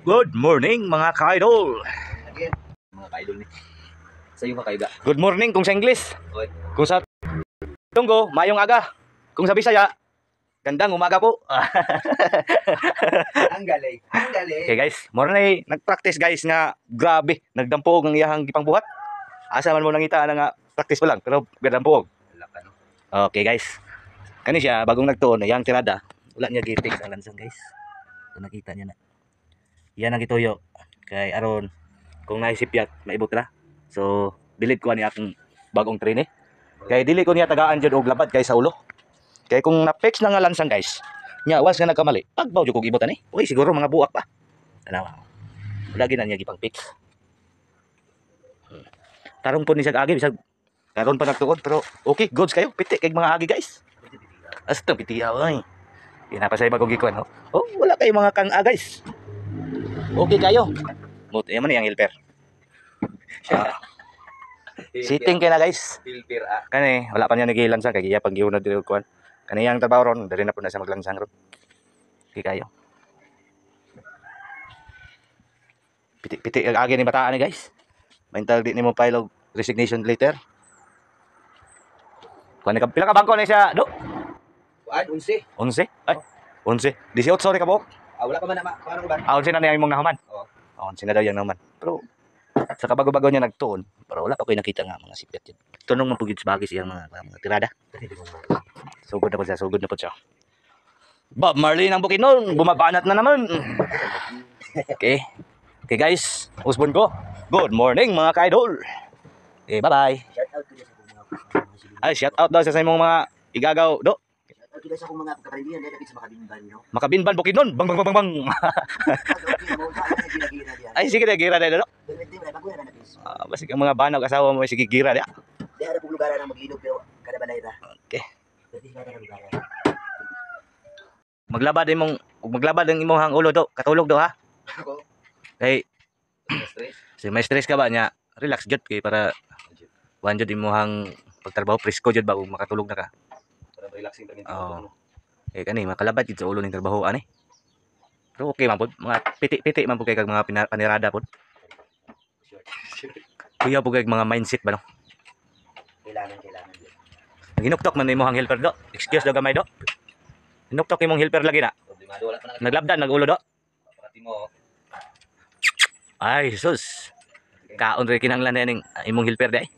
Good morning mga ka-idol. Again, mga ka-idol ni. Sa iyo ka kaiga. Good morning kung sa English. Okay. Kung sa Tunggo, mayong aga. Kung sa Bisaya, gandang umaga po. Ang galing. Ang galing. Okay guys, morning nag-practice guys nga grabe, nagdampuog ang iyahang gipang buhat. Asa man mo nangita na nga practice pa lang pero gadampuog. Wala ka no. Okay guys. Kani siya bagong nagtuon yang tirada. Wala niya gipix ang lansang guys. Kung nakita niya na. Yan ang gituyo. Kay aron kung naisip yak maibot ra. So, delete ko ani akong bagong train eh. Kay dili ko niya tagaan jud og labad kay sa ulo. Kay kung na-fix na nga lansang guys, nya was nga nagkamali. Pagbaw jud kog ibot ani. Uy, siguro mga buak pa. Tanawa. Wala gyud na niya gipang fix. Tarong po ni siya agi bisag karon pa nagtuod pero okay, goods kayo. Piti kay mga agi guys. Asta pitiya oy. Pinapasay bagong gikuan ho. Oh, wala kay mga kang guys. Okay kayo. Mut man yang helper. Sitting kay na guys. Filter Kani wala pa niya nagilansang kay iya pag giunod dito kuan. Kani yang trabaho ron, dali na po na sa maglansang ron. Okay kayo. Piti agi ni bataan ni guys. Mental di nimo file og resignation letter. Kuan ka pila ka bangko na siya, do? Kuan 11. 11? Ay, 11. 18 sorry ka po. Wala pa man na paano ba? 11 na niya imong nahuman. Oo. 11 na daw yang nahuman. Pero sa kabago-bago niya nagtuon, pero wala pa ko'y nakita nga mga sipyat yun. Tunong man pugid sa bagay siyang mga tirada. Sugod na po siya. Bob Marley ng Bukidnon, bumabanat na naman. Okay. Okay guys, usbon ko. Good morning mga ka-idol. Okay, bye-bye. Shout out ko sa mga Ay, shout out daw sa imong mga igagaw, do. Shout out ko sa akong mga kapatid dapit sa Makabinban no. Makabinban Bukidnon, bang bang bang bang bang. Ay, sige na, gira na, do. Basta ang mga banog asawa mo, sige, gira na. Di ara pug lugar na maglinog pero kada balay ra. Okay. Dili ka na lugar. Maglabad ang imong hang ulo do, katulog do ha. Ako. Kay Stress. si may stress ka ba nya, relax jud kay para wan jud imong pagtrabaho presko jud ba ug makatulog na ka. Para relaxing ta Oo. Eh kani makalabad jud sa ulo ning trabaho ani. Pero okay man pod, mga piti-piti man po kay kag mga panirada pod. Kuya po kay mga mindset ba no. Kailangan. Ginuktok man imong hang helper do. Excuse do gamay do. Ginuktok imong helper lagi na. Problemado wala pa na. Naglabdan nagulo do. Pati mo. Ay sus. Kaon rin kinahanglan na ning imong helper day.